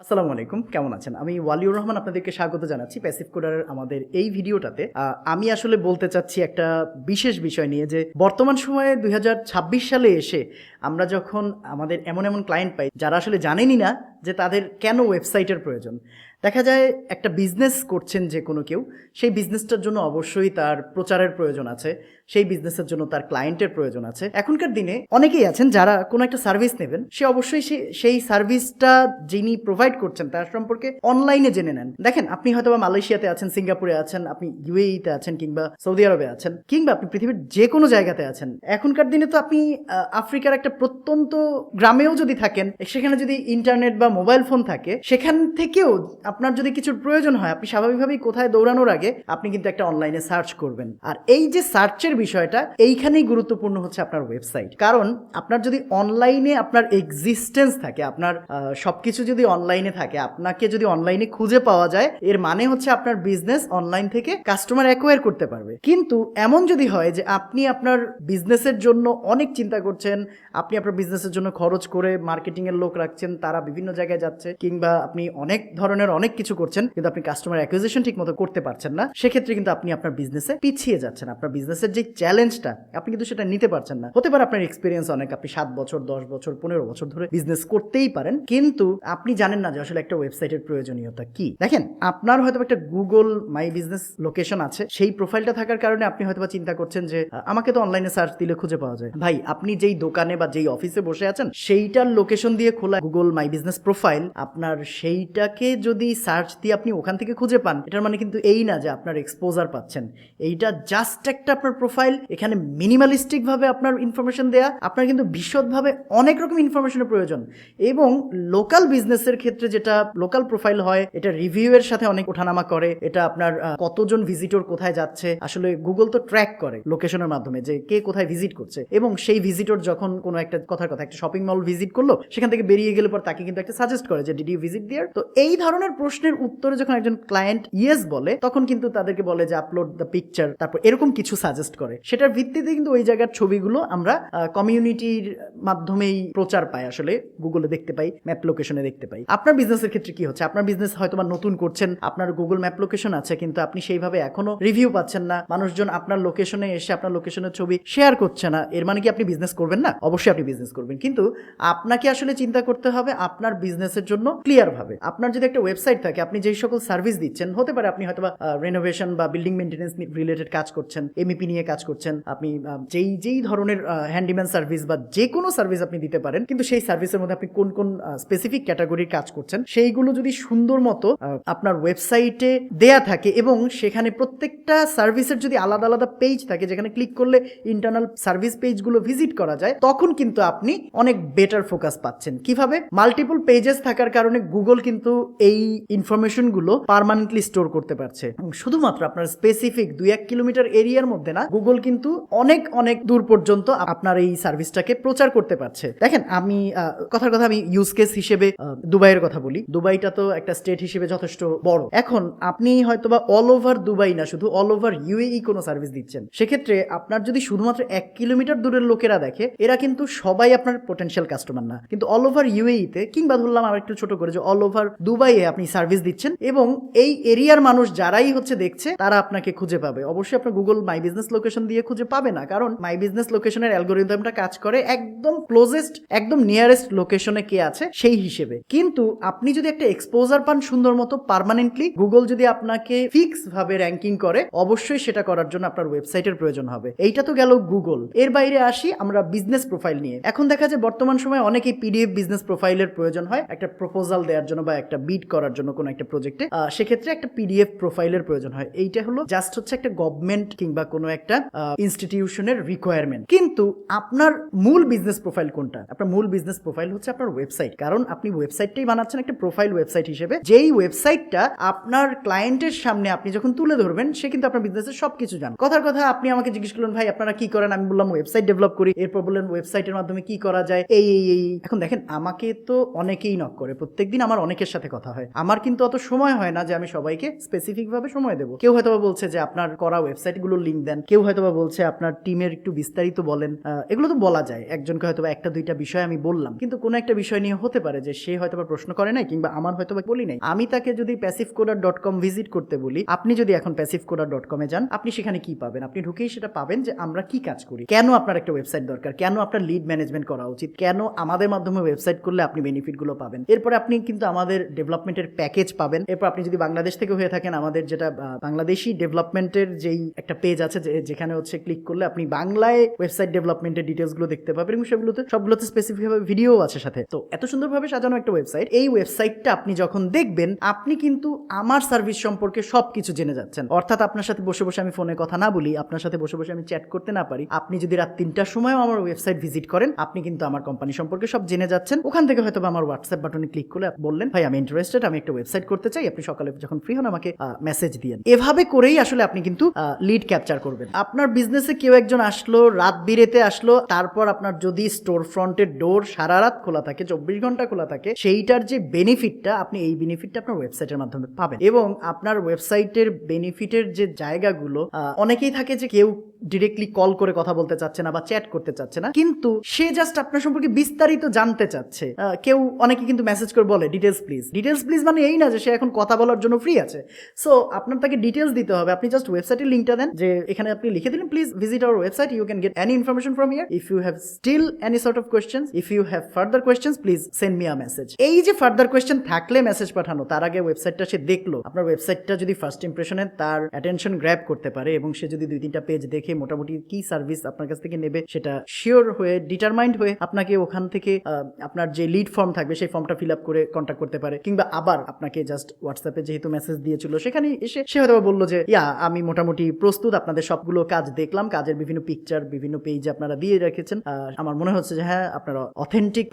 আসসালামু আলাইকুম, কেমন আছেন? আমি ওয়ালিউর রহমান আপনাদেরকে স্বাগত জানাচ্ছি প্যাসিভ কোডারের আমাদের এই ভিডিওটাতে। আমি আসলে বলতে চাচ্ছি একটা বিশেষ বিষয় নিয়ে যে বর্তমান সময়ে 2026 সালে এসে আমরা যখন আমাদের এমন এমন ক্লায়েন্ট পাই যারা আসলে জানেনই না যে তাদের কেন ওয়েবসাইটের প্রয়োজন। দেখা যায় একটা বিজনেস করছেন যে কোনো কেউ, সেই বিজনেসটার জন্য অবশ্যই তার প্রচারের প্রয়োজন আছে, সেই বিজনেসের জন্য তার ক্লায়েন্টের প্রয়োজন আছে। এখনকার দিনে অনেকেই আছেন যারা কোনো একটা সার্ভিস নেবেন, সে অবশ্যই সেই সার্ভিসটা যিনি প্রোভাইড করছেন তার সম্পর্কে অনলাইনে জেনে নেন। দেখেন, আপনি হয়তো বা মালয়েশিয়াতে আছেন, সিঙ্গাপুরে আছেন, আপনি ইউএইতে আছেন, কিংবা সৌদি আরবে আছেন, কিংবা আপনি পৃথিবীর যে কোনো জায়গাতে আছেন। এখনকার দিনে তো আপনি আফ্রিকার একটা প্রত্যন্ত গ্রামেও যদি থাকেন, সেখানে যদি ইন্টারনেট বা মোবাইল ফোন থাকে, সেখান থেকেও আপনার যদি কিছুর প্রয়োজন হয়, আপনি স্বাভাবিকভাবেই কোথায় দৌড়ানোর আগে আপনি কিন্তু একটা অনলাইনে সার্চ করবেন। আর এই যে সার্চের বিষয়টা, এইখানেই গুরুত্বপূর্ণ হচ্ছে আপনার ওয়েবসাইট। কারণ আপনার যদি অনলাইনে আপনার এক্সিস্টেন্স থাকে, আপনার সবকিছু যদি অনলাইনে থাকে, আপনাকে যদি অনলাইনে খুঁজে পাওয়া যায়, এর মানে হচ্ছে আপনার বিজনেস অনলাইন থেকে কাস্টমার অ্যাকোয়ার করতে পারবে। কিন্তু এমন যদি হয় যে আপনি আপনার বিজনেসের জন্য অনেক চিন্তা করছেন, আপনি আপনার বিজনেসের জন্য খরচ করে মার্কেটিং এর লোক রাখছেন, তারা বিভিন্ন জায়গায় যাচ্ছে, কিংবা আপনি অনেক ধরনের অনেক কিছু করছেন, কিন্তু আপনি কাস্টমার অ্যাকুইজিশন ঠিক মতো করতে পারছেন না, সেক্ষেত্রে কিন্তু আপনি আপনার বিজনেসে পিছিয়ে যাচ্ছেন। আপনার বিজনেসের যে চ্যালেঞ্জটা, আপনি কিন্তু সেটা নিতে পারছেন না। হতে পারে আপনার এক্সপিরিয়েন্স অনেক, আপনি 7 বছর 10 বছর 15 বছর ধরে বিজনেস করতেই পারেন, কিন্তু আপনি জানেন না যে আসলে একটা ওয়েবসাইটের প্রয়োজনীয়তা কি। দেখেন, আপনার হয়তো একটা গুগল মাই বিজনেস লোকেশন আছে, সেই প্রোফাইলটা থাকার কারণে আপনি হয়তো চিন্তা করছেন যে আমাকে তো অনলাইনে সার্চ দিলে খুঁজে পাওয়া যায়। ভাই, আপনি যেই দোকানে বা যেই অফিসে বসে আছেন, সেইটার লোকেশন দিয়ে খোলা গুগল মাই বিজনেস প্রোফাইল, আপনার সেইটাকে যদি সার্চ দিয়ে আপনি ওখান থেকে খুঁজে পান, এটার মানে কিন্তু এই না যে আপনার এক্সপোজার পাচ্ছেন। এইটা জাস্ট একটা আপনার প্রোফাইল, এখানে মিনিমালিস্টিক ভাবে আপনার ইনফরমেশন দেয়া, আপনার কিন্তু বিশদভাবে অনেক রকম ইনফরমেশনের প্রয়োজন। এবং লোকাল বিজনেসের ক্ষেত্রে যেটা লোকাল প্রোফাইল হয়, এটা রিভিউ এর সাথে অনেক ওঠানামা করে, এটা আপনার কতজন ভিজিটর কোথায় যাচ্ছে, আসলে গুগল তো ট্র্যাক করে লোকেশনের মাধ্যমে যে কে কোথায় ভিজিট করছে, এবং সেই ভিজিটর যখন কোনো একটা কথার কথা একটা শপিং মল ভিজিট করলো, সেখান থেকে বেরিয়ে গেলে পর তাকে কিন্তু একটা সাজেস্ট করে যে ডিড ইউ ভিজিট দেয়ার। তো এই ধরনের প্রশ্নের উত্তরে যখন একজন ক্লায়েন্ট ইয়েস বলে, তখন কিন্তু তাদেরকে বলে যে আপলোড দ্য পিকচার, তারপর এরকম কিছু সাজেস্ট করে। সেটার ভিত্তিতে কিন্তু ওই জায়গার ছবিগুলো আমরা কমিউনিটির মাধ্যমেই প্রচার পাই, আসলে গুগলে দেখতে পাই, ম্যাপ লোকেশনে দেখতে পাই। আপনার বিজনেসের ক্ষেত্রে কি হচ্ছে? আপনার বিজনেস হয়তো বা নতুন করছেন, আপনার গুগল ম্যাপ লোকেশন আছে, কিন্তু আপনি সেইভাবে এখনো রিভিউ পাচ্ছেন না, মানুষজন আপনার লোকেশনে এসে আপনার লোকেশনের ছবি শেয়ার করছে না। এর মানে কি আপনি বিজনেস করবেন না? অবশ্যই আপনি বিজনেস করবেন, কিন্তু আপনাকে আসলে চিন্তা করতে হবে আপনার বিজনেসের জন্য ক্লিয়ার ভাবে। আপনার যদি একটা ওয়েবসাইট থাকে, আপনি যেই সকল সার্ভিস দিচ্ছেন, হতে পারে আপনি হয়তো বা রেনোভেশন বা বিল্ডিং মেইনটেনেন্স রিলেটেড কাজ করছেন, এমইপি নিয়ে কাজ করছেন, আপনি যেই ধরনের হ্যান্ডিম্যান সার্ভিস বা যে কোনো সার্ভিস আপনি দিতে পারেন, কিন্তু সেই সার্ভিসের মধ্যে আপনি কোন কোন স্পেসিফিক ক্যাটাগরির কাজ করছেন, সেইগুলো যদি সুন্দর মতো আপনার ওয়েবসাইটে দেয়া থাকে, এবং সেখানে প্রত্যেকটা সার্ভিসের যদি আলাদা আলাদা পেজ থাকে, যেখানে ক্লিক করলে ইন্টারনাল সার্ভিস পেজগুলো ভিজিট করা যায়, তখন কিন্তু আপনি অনেক বেটার ফোকাস পাচ্ছেন। কিভাবে? মাল্টিপল পেজেস থাকার কারণে গুগল কিন্তু এই ইনফরমেশনগুলো পার্মানেন্টলি স্টোর করতে পারছে। শুধুমাত্র আপনার স্পেসিফিক 2-1 কিলোমিটার এরিয়ার মধ্যে না, গুগল কিন্তু অনেক অনেক দূর পর্যন্ত আপনার এই সার্ভিসটাকে প্রচার করতে পারছে। দেখেন, আমি কথার কথা আমি ইউজ কেস হিসেবে দুবাইয়ের কথা বলি। দুবাইটা তো একটা স্টেট হিসেবে যথেষ্ট বড়। এখন আপনি হয়তোবা অল ওভার দুবাই না, শুধু অল ওভার ইউএই কোনো সার্ভিস দিচ্ছেন, সেক্ষেত্রে আপনার যদি শুধুমাত্র 1 কিলোমিটার দূরের লোকেরা দেখে, এরা কিন্তু সবাই আপনার পোটেনশিয়াল কাস্টমার না। কিন্তু অল ওভার ইউএইতে, কিংবা ধরলাম আর একটু ছোট করে যে অল ওভার দুবাইয়ে আপনি সার্ভিস দিচ্ছেন, এবং এই এরিয়ার মানুষ যারাই দেখছে, তারা আপনাকে খুঁজে পাবে। অবশ্যই আপনার গুগল মাই বিজনেস লোকেশন দিয়ে খুঁজে পাবে না, কারণ মাই বিজনেস লোকেশনের অ্যালগোরিদমটা কাজ করে একদম ক্লোজেস্ট, একদম নিয়ারেস্ট লোকেশনে কে আছে সেই হিসেবে। কিন্তু আপনি যদি একটা এক্সপোজার পান সুন্দর মতো পার্মানেন্টলি, গুগল যদি আপনাকে ফিক্স ভাবে র্যাঙ্কিং করে, অবশ্যই সেটা করার জন্য আপনার ওয়েবসাইটের প্রয়োজন হবে। এইটা তো গেল গুগল। এর বাইরে আসি আমরা বিজনেস প্রোফাইল নিয়ে। এখন দেখা যায় বর্তমান সময়ে অনেকেই পিডিএফ বিজনেস প্রোফাইলের প্রয়োজন হয় একটা প্রপোজাল দেওয়ার জন্য বা একটা বিড করার জন্য কোনো একটা প্রজেক্টে, সেক্ষেত্রে একটা পিডিএফ প্রোফাইলের প্রয়োজন হয়। এইটা হলো জাস্ট হচ্ছে একটা গভর্নমেন্ট কিংবা কোনো একটা ইনস্টিটিউশনের রিকোয়ারমেন্ট। কিন্তু আপনার মূল বিজনেস প্রোফাইল কোনটা? আপনার মূল বিজনেস প্রোফাইল হচ্ছে আপনার ওয়েবসাইট, কারণ আপনি ওয়েবসাইটটাই বানাচ্ছেন একটা প্রোফাইল ওয়েবসাইট হিসেবে, যেই ওয়েবসাইটটা আপনার ক্লায়েন্টের সামনে আপনি যখন তুলে ধরবেন, সে কিন্তু আপনার বিজনেসের সবকিছু জানে। কথার কথা আপনি আমাকে জিজ্ঞেস করলেন, ভাই আপনারা কি করেন? আমি বললাম ওয়েবসাইট ডেভেলপ করি। এরপর বললেন ওয়েবসাইটের মাধ্যমে কি করা যায়, এই। এখন দেখেন, আমাকে তো অনেক অনেকেই নক করে, প্রত্যেকদিন আমার অনেকের সাথে কথা হয়। আমার কিন্তু অত সময় হয় না যে আমি সবাইকে স্পেসিফিক ভাবে সময় দেবো। কেউ হয়তোবা বলছে যে আপনার করা ওয়েবসাইটগুলোর লিঙ্ক দেন, কেউ হয়তোবা বলছে আপনার টিমের একটু বিস্তারিত বলেন। এগুলো তো বলা যায়, একজনকে হয়তোবা একটা দুইটা বিষয় আমি বললাম, কিন্তু কোনো একটা বিষয় নিয়ে হতে পারে যে সে হয়তোবা প্রশ্ন করে নাই কিংবা আমার হয়তোবা বলি নাই। আমি তাকে যদি passivecodar.com ভিজিট করতে বলি, আপনি যদি এখন passivecodar.com এ যান, আপনি সেখানে কি পাবেন? আপনি ঢুকেই সেটা পাবেন যে আমরা কি কাজ করি, কেন আপনার একটা ওয়েবসাইট দরকার, কেন আপনার লিড ম্যানেজমেন্ট করা উচিত, কেন আমাদের মাধ্যমে ওয়েবসাইট করলে আপনি বেনিফিটগুলো পাবেন। এরপরে আপনি কিন্তু আমাদের ডেভেলপমেন্টের প্যাকেজ পাবেন। এরপর আপনি যদি বাংলাদেশ থেকে হয়ে থাকেন, আমাদের যেটা বাংলাদেশি ডেভেলপমেন্টের যেই একটা পেজ আছে যেখানে হচ্ছে ক্লিক করলে আপনি বাংলায় ওয়েবসাইট ডেভেলপমেন্টের ডিটেলসগুলো দেখতে পাবেন এবং সবগুলোতে স্পেসিফিকভাবে ভিডিও আছে সাথে। তো এত সুন্দরভাবে সাজানো একটা ওয়েবসাইট, এই ওয়েবসাইটটা আপনি যখন দেখবেন, আপনি কিন্তু আমার সার্ভিস সম্পর্কে সবকিছু জেনে যাচ্ছেন। অর্থাৎ আপনার সাথে বসে বসে আমি ফোনে কথা না বলি, আপনার সাথে বসে বসে আমি চ্যাট করতে না পারি, আপনি যদি রাত 3টার সময়ও আমার ওয়েবসাইট ভিজিট করেন, আপনি কিন্তু আমার কোম্পানি সম্পর্কে সব জেনে যাচ্ছেন। ওখান থেকে হয়তো আমার হোয়াটসঅ্যাপ বাটনে ক্লিক করলে বললেন ভাই আমি ইন্টারেস্টেড, আমি একটা ওয়েবসাইট করতে চাই, আপনি সকালে যখন ফ্রি হন আমাকে মেসেজ দিয়েন। এভাবে করেই আসলে আপনি কিন্তু লিড ক্যাপচার করবেন। আপনার বিজনেসে কেউ একজন আসলো, রাত বিরেতে আসলো, তারপর আপনার যদি স্টোর ফ্রন্টের ডোর সারা রাত খোলা থাকে, 24 ঘন্টা খোলা থাকে, সেইটার যে বেনিফিটটা, আপনি এই বেনিফিটটা আপনার ওয়েবসাইটের মাধ্যমে পাবেন। এবং আপনার ওয়েবসাইটের বেনিফিটের যে জায়গাগুলো, অনেকেই থাকে যে কেউ ডিরেক্টলি কল করে কথা বলতে চাচ্ছে না বা চ্যাট করতে চাচ্ছে না, কিন্তু সে জাস্ট আপনার সম্পর্কে বিস্তারিত জানতে চাচ্ছে। কেউ অনেকে কিন্তু মেসেজ করে বলে ডিটেলস প্লিজ, মানে এই না যে সে এখন কথা বলার জন্য ফ্রি আছে। সো আপনার তাকে ডিটেলস দিতে হবে। আপনি জাস্ট ওয়েবসাইটের লিঙ্কটা দেন, যে এখানে আপনি লিখে দিলেন please visit our website, you can get any information from here, if you have still any sort of questions, if you have further questions please send me a message. এই যে ফার্দার কোয়েশ্চেন থাকলে message পাঠানো, তার আগে ওয়েবসাইটটা সে দেখলো, আপনার ওয়েবসাইটটা যদি ফার্স্ট ইমপ্রেশনে তার অ্যাটেনশন গ্র্যাব করতে পারে এবং সে যদি 2-3টা পেজ দেখে মোটামুটি কি সার্ভিস আপনার কাছ থেকে নেবে সেটা শিওর হয়ে, ডিটারমাইন্ড হয়ে, আপনাকে ওখান থেকে আপনার যে লিড ফর্ম থাকবে সেই ফর্মটা ফিল আপ করে কন্ট্যাক্ট করতে পারে। কিংবা আবার আপনাকে জাস্ট হোয়াটসঅ্যাপে যেহেতু মেসেজ দিয়েছিল, সেখানে এসে সে হয়তো বললো যে আমি মোটামুটি প্রস্তুত, আপনাদের সবগুলো কাজ দেখলাম, কাজের বিভিন্ন পিকচার বিভিন্ন পেজে আপনারা দিয়ে রেখেছেন, আমার মনে হচ্ছে যে হ্যাঁ আপনারা authentic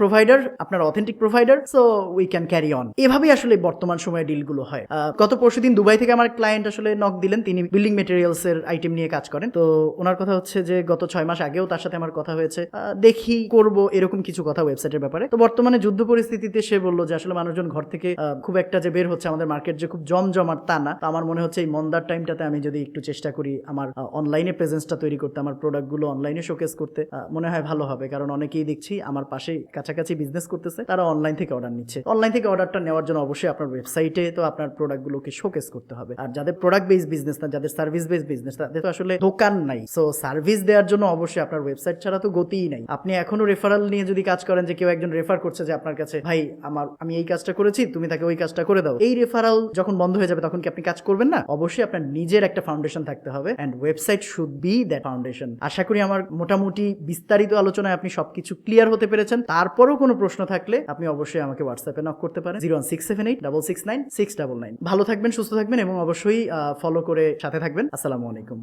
provider, so we can carry on. এভাবেই আসলে বর্তমান সময়ে ডিলগুলো হয়। গত পরশুদিন দুবাই থেকে আমার ক্লায়েন্ট আসলে নক দিলেন, তিনি বিল্ডিং মেটেরিয়ালস এর আইটেম নিয়ে কাজ করেন। তো ওনার কথা হচ্ছে যে গত 6 মাস আগেও তার সাথে আমার কথা হয়েছে, দেখি করব এরকম কিছু কথা ওয়েবসাইটের ব্যাপারে। তো বর্তমানে যুদ্ধ পরিস্থিতিতে সে বললো যে আসলে মানুষজন ঘর থেকে খুব একটা যে বের হচ্ছে, আমাদের মার্কেট যে খুব জমজমাট তা না। তো আমার মনে হচ্ছে এই মন্দার টাইমটাতে আমি যদি একটু চেষ্টা করি আমার অনলাইনে প্রেজেন্সটা তৈরি করতে, আমার প্রোডাক্টগুলো অনলাইনে শোকেস করতে, মনে হয় ভালো হবে। কারণ অনেকেই দেখছি আমার পাশে কাছাকাছি বিজনেস করতেছে, তারা অনলাইন থেকে অর্ডার নিচ্ছে। অনলাইন থেকে অর্ডারটা নেওয়ার জন্য অবশ্যই আপনার ওয়েবসাইটে তো আপনার প্রোডাক্টগুলোকে শোকেস করতে হবে। আর যাদের প্রোডাক্ট বেস বিজনেস না, যাদের সার্ভিস বেস বিজনেস, তাদের তো আসলে দোকান নাই। সো সার্ভিস দেওয়ার জন্য অবশ্যই আপনার ওয়েবসাইট ছাড়া তো গতিই নাই। আপনি এখনো রেফারাল নিয়ে যদি কাজ করেন, যে কেউ একজন রেফার করছে যে আপনার কাছে, ভাই আমি এই কাজটা করেছি, তুমি তাকে ওই কাজটা করে দাও, এই রেফারাল যখন বন্ধ হয়ে যাবে তখন কি আপনি কাজ করবেন না? অবশ্যই আপনার নিজের একটা ফাউন্ডেশন থাকতে হবে, and website should be that foundation. আশা করি আমার মোটামুটি বিস্তারিত আলোচনায় আপনি সবকিছু ক্লিয়ার হতে পেরেছেন। তারপরেও কোনো প্রশ্ন থাকলে আপনি অবশ্যই আমাকে হোয়াটসঅ্যাপে নক করতে পারেন 01678669699। ভালো থাকবেন, সুস্থ থাকবেন এবং অবশ্যই ফলো করে সাথে থাকবেন। আসসালামু আলাইকুম।